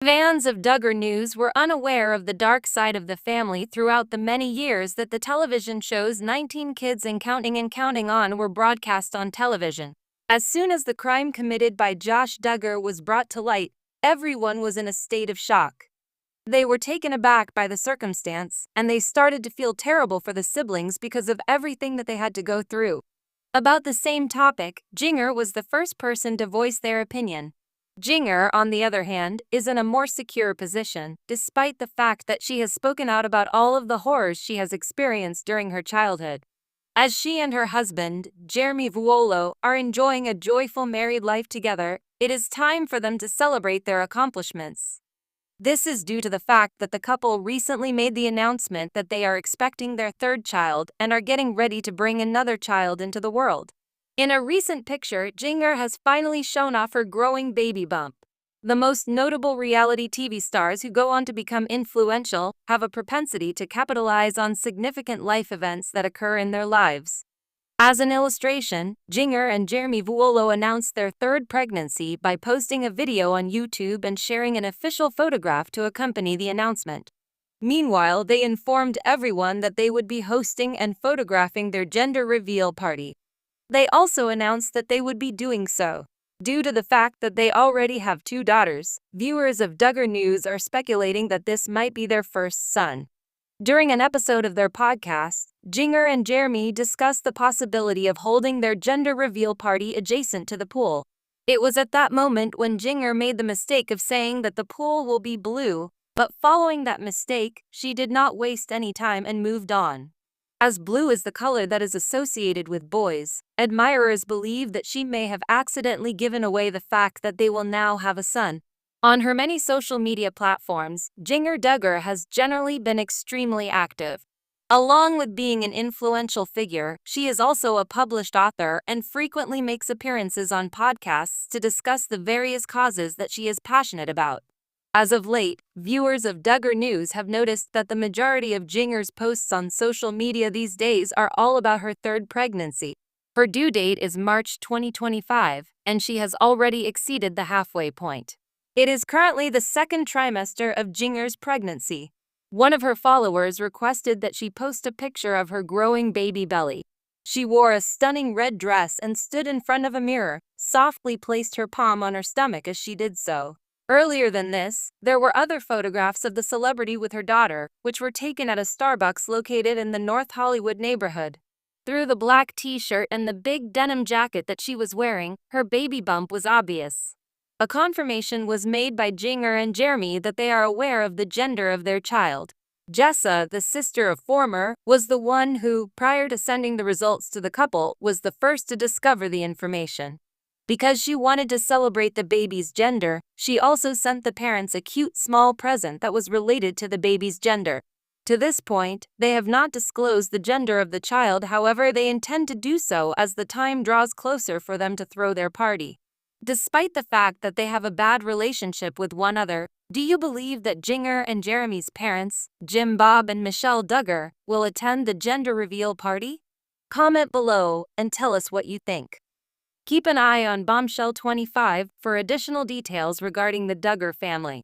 Fans of Duggar News were unaware of the dark side of the family throughout the many years that the television shows 19 Kids and Counting On were broadcast on television. As soon as the crime committed by Josh Duggar was brought to light, everyone was in a state of shock. They were taken aback by the circumstance, and they started to feel terrible for the siblings because of everything that they had to go through. About the same topic, Jinger was the first person to voice their opinion. Jinger, on the other hand, is in a more secure position, despite the fact that she has spoken out about all of the horrors she has experienced during her childhood. As she and her husband, Jeremy Vuolo, are enjoying a joyful married life together, it is time for them to celebrate their accomplishments. This is due to the fact that the couple recently made the announcement that they are expecting their third child and are getting ready to bring another child into the world. In a recent picture, Jinger has finally shown off her growing baby bump. The most notable reality TV stars who go on to become influential have a propensity to capitalize on significant life events that occur in their lives. As an illustration, Jinger and Jeremy Vuolo announced their third pregnancy by posting a video on YouTube and sharing an official photograph to accompany the announcement. Meanwhile, they informed everyone that they would be hosting and photographing their gender reveal party. They also announced that they would be doing so. Due to the fact that they already have 2 daughters, viewers of Duggar News are speculating that this might be their first son. During an episode of their podcast, Jinger and Jeremy discussed the possibility of holding their gender reveal party adjacent to the pool. It was at that moment when Jinger made the mistake of saying that the pool will be blue, but following that mistake, she did not waste any time and moved on. As blue is the color that is associated with boys, admirers believe that she may have accidentally given away the fact that they will now have a son. On her many social media platforms, Jinger Duggar has generally been extremely active. Along with being an influential figure, she is also a published author and frequently makes appearances on podcasts to discuss the various causes that she is passionate about. As of late, viewers of Duggar News have noticed that the majority of Jinger's posts on social media these days are all about her third pregnancy. Her due date is March 2025, and she has already exceeded the halfway point. It is currently the second trimester of Jinger's pregnancy. One of her followers requested that she post a picture of her growing baby belly. She wore a stunning red dress and stood in front of a mirror, softly placed her palm on her stomach as she did so. Earlier than this, there were other photographs of the celebrity with her daughter, which were taken at a Starbucks located in the North Hollywood neighborhood. Through the black t-shirt and the big denim jacket that she was wearing, her baby bump was obvious. A confirmation was made by Jinger and Jeremy that they are aware of the gender of their child. Jessa, the sister of former, was the one who, prior to sending the results to the couple, was the first to discover the information. Because she wanted to celebrate the baby's gender, she also sent the parents a cute small present that was related to the baby's gender. To this point, they have not disclosed the gender of the child, however they intend to do so as the time draws closer for them to throw their party. Despite the fact that they have a bad relationship with one another, do you believe that Jinger and Jeremy's parents, Jim Bob and Michelle Duggar, will attend the gender reveal party? Comment below and tell us what you think. Keep an eye on Bombshell 25 for additional details regarding the Duggar family.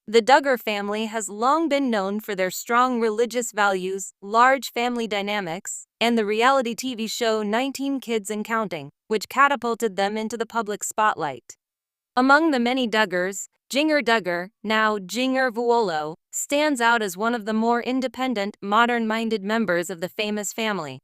The Duggar family has long been known for their strong religious values, large family dynamics, and the reality TV show 19 Kids and Counting, which catapulted them into the public spotlight. Among the many Duggars, Jinger Duggar, now Jinger Vuolo, stands out as one of the more independent, modern-minded members of the famous family.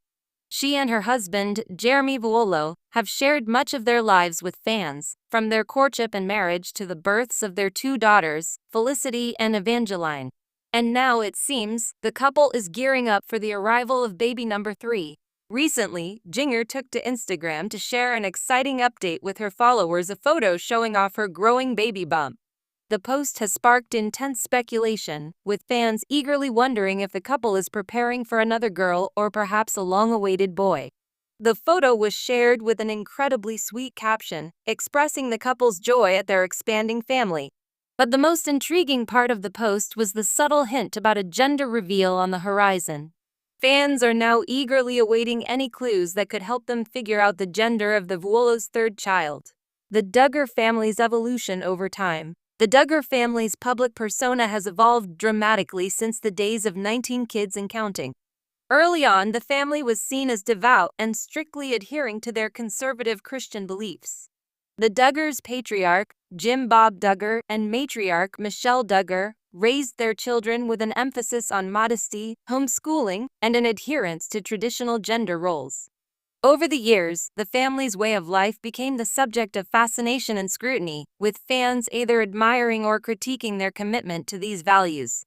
She and her husband, Jeremy Vuolo, have shared much of their lives with fans, from their courtship and marriage to the births of their 2 daughters, Felicity and Evangeline. And now it seems, the couple is gearing up for the arrival of baby number 3. Recently, Jinger took to Instagram to share an exciting update with her followers, a photo showing off her growing baby bump. The post has sparked intense speculation, with fans eagerly wondering if the couple is preparing for another girl or perhaps a long-awaited boy. The photo was shared with an incredibly sweet caption, expressing the couple's joy at their expanding family. But the most intriguing part of the post was the subtle hint about a gender reveal on the horizon. Fans are now eagerly awaiting any clues that could help them figure out the gender of the Vuolo's third child. The Duggar family's evolution over time. The Duggar family's public persona has evolved dramatically since the days of 19 kids and counting. Early on, the family was seen as devout and strictly adhering to their conservative Christian beliefs. The Duggars' patriarch, Jim Bob Duggar, and matriarch, Michelle Duggar, raised their children with an emphasis on modesty, homeschooling, and an adherence to traditional gender roles. Over the years, the family's way of life became the subject of fascination and scrutiny, with fans either admiring or critiquing their commitment to these values.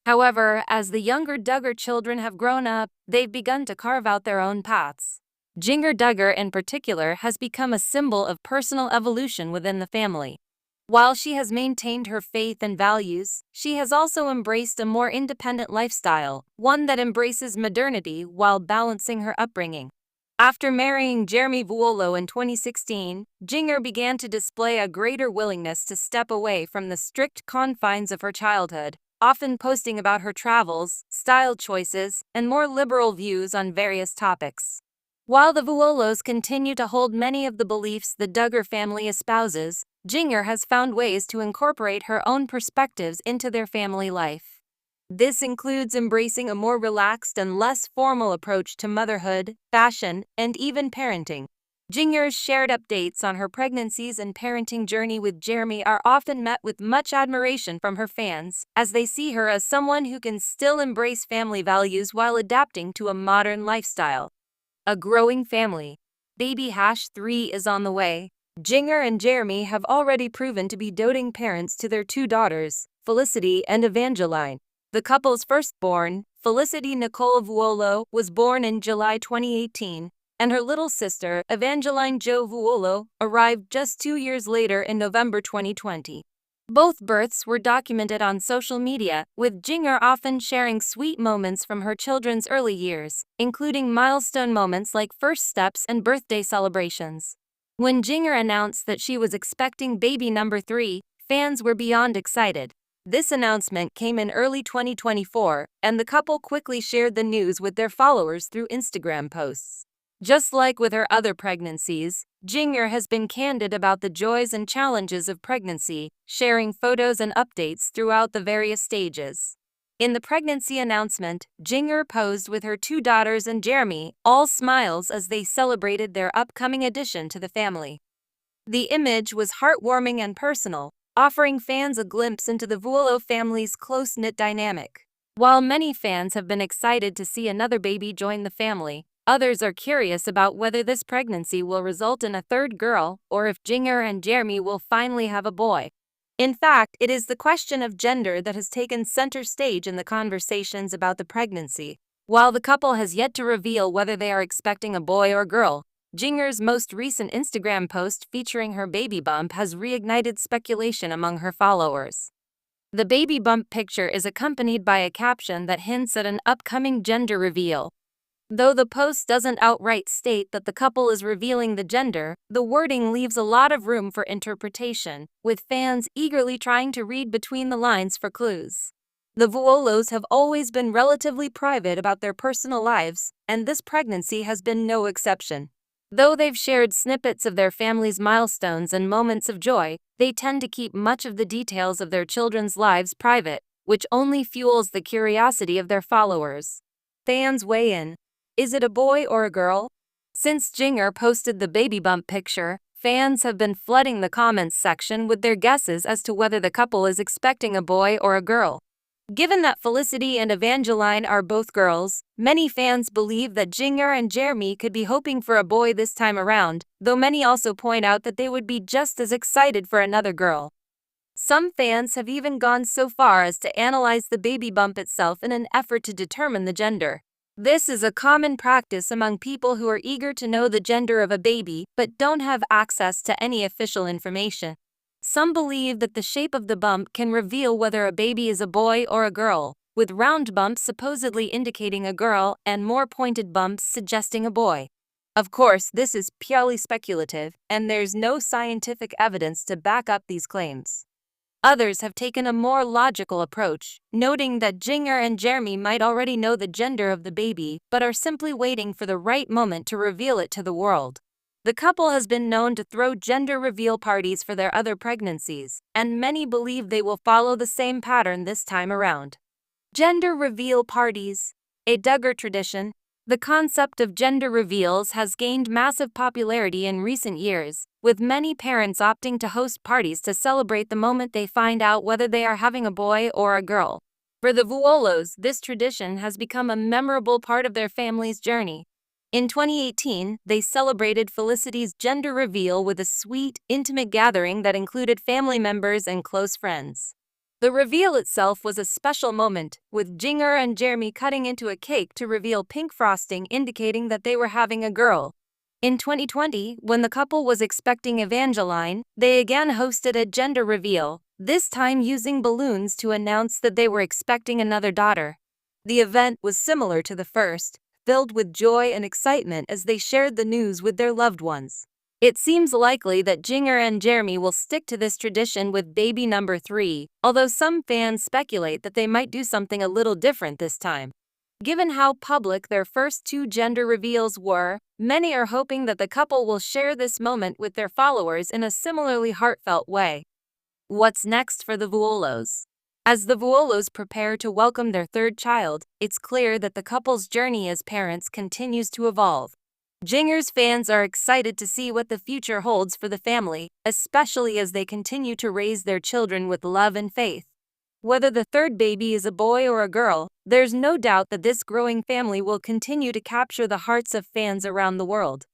However, as the younger Duggar children have grown up, they've begun to carve out their own paths. Jinger Duggar, in particular, has become a symbol of personal evolution within the family. While she has maintained her faith and values, she has also embraced a more independent lifestyle, one that embraces modernity while balancing her upbringing. After marrying Jeremy Vuolo in 2016, Jinger began to display a greater willingness to step away from the strict confines of her childhood, often posting about her travels, style choices, and more liberal views on various topics. While the Vuolos continue to hold many of the beliefs the Duggar family espouses, Jinger has found ways to incorporate her own perspectives into their family life. This includes embracing a more relaxed and less formal approach to motherhood, fashion, and even parenting. Jinger's shared updates on her pregnancies and parenting journey with Jeremy are often met with much admiration from her fans, as they see her as someone who can still embrace family values while adapting to a modern lifestyle. A growing family. Baby #3 is on the way. Jinger and Jeremy have already proven to be doting parents to their two daughters, Felicity and Evangeline. The couple's firstborn, Felicity Nicole Vuolo, was born in July 2018, and her little sister, Evangeline Jo Vuolo, arrived just 2 years later in November 2020. Both births were documented on social media, with Jinger often sharing sweet moments from her children's early years, including milestone moments like first steps and birthday celebrations. When Jinger announced that she was expecting baby number 3, fans were beyond excited. This announcement came in early 2024, and the couple quickly shared the news with their followers through Instagram posts. Just like with her other pregnancies, Jinger has been candid about the joys and challenges of pregnancy, sharing photos and updates throughout the various stages. In the pregnancy announcement, Jinger posed with her two daughters and Jeremy, all smiles as they celebrated their upcoming addition to the family. The image was heartwarming and personal, offering fans a glimpse into the Vuolo family's close-knit dynamic. While many fans have been excited to see another baby join the family, others are curious about whether this pregnancy will result in a third girl or if Jinger and Jeremy will finally have a boy. In fact, it is the question of gender that has taken center stage in the conversations about the pregnancy. While the couple has yet to reveal whether they are expecting a boy or girl, Jinger's most recent Instagram post featuring her baby bump has reignited speculation among her followers. The baby bump picture is accompanied by a caption that hints at an upcoming gender reveal. Though the post doesn't outright state that the couple is revealing the gender, the wording leaves a lot of room for interpretation, with fans eagerly trying to read between the lines for clues. The Vuolos have always been relatively private about their personal lives, and this pregnancy has been no exception. Though they've shared snippets of their family's milestones and moments of joy, they tend to keep much of the details of their children's lives private, which only fuels the curiosity of their followers. Fans weigh in. Is it a boy or a girl? Since Jinger posted the baby bump picture, fans have been flooding the comments section with their guesses as to whether the couple is expecting a boy or a girl. Given that Felicity and Evangeline are both girls, many fans believe that Jinger and Jeremy could be hoping for a boy this time around, though many also point out that they would be just as excited for another girl. Some fans have even gone so far as to analyze the baby bump itself in an effort to determine the gender. This is a common practice among people who are eager to know the gender of a baby but don't have access to any official information. Some believe that the shape of the bump can reveal whether a baby is a boy or a girl, with round bumps supposedly indicating a girl and more pointed bumps suggesting a boy. Of course, this is purely speculative, and there's no scientific evidence to back up these claims. Others have taken a more logical approach, noting that Jinger and Jeremy might already know the gender of the baby but are simply waiting for the right moment to reveal it to the world. The couple has been known to throw gender reveal parties for their other pregnancies, and many believe they will follow the same pattern this time around. Gender reveal parties, a Duggar tradition. The concept of gender reveals has gained massive popularity in recent years, with many parents opting to host parties to celebrate the moment they find out whether they are having a boy or a girl. For the Vuolos, this tradition has become a memorable part of their family's journey. In 2018, they celebrated Felicity's gender reveal with a sweet, intimate gathering that included family members and close friends. The reveal itself was a special moment, with Jinger and Jeremy cutting into a cake to reveal pink frosting indicating that they were having a girl. In 2020, when the couple was expecting Evangeline, they again hosted a gender reveal, this time using balloons to announce that they were expecting another daughter. The event was similar to the first, filled with joy and excitement as they shared the news with their loved ones. It seems likely that Jinger and Jeremy will stick to this tradition with baby number 3, although some fans speculate that they might do something a little different this time. Given how public their first 2 gender reveals were, many are hoping that the couple will share this moment with their followers in a similarly heartfelt way. What's next for the Vuolos? As the Vuolos prepare to welcome their 3rd child, it's clear that the couple's journey as parents continues to evolve. Jinger's fans are excited to see what the future holds for the family, especially as they continue to raise their children with love and faith. Whether the 3rd baby is a boy or a girl, there's no doubt that this growing family will continue to capture the hearts of fans around the world.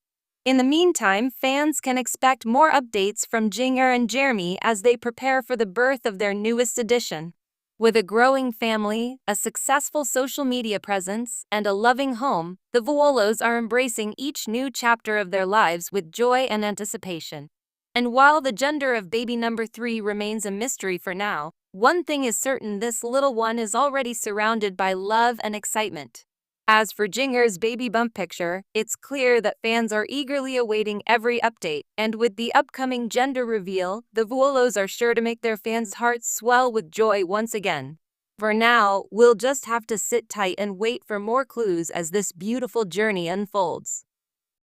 In the meantime, fans can expect more updates from Jinger and Jeremy as they prepare for the birth of their newest addition. With a growing family, a successful social media presence, and a loving home, the Vuolos are embracing each new chapter of their lives with joy and anticipation. And while the gender of baby number 3 remains a mystery for now, one thing is certain: this little one is already surrounded by love and excitement. As for Jinger's baby bump picture, it's clear that fans are eagerly awaiting every update, and with the upcoming gender reveal, the Vuolos are sure to make their fans' hearts swell with joy once again. For now, we'll just have to sit tight and wait for more clues as this beautiful journey unfolds.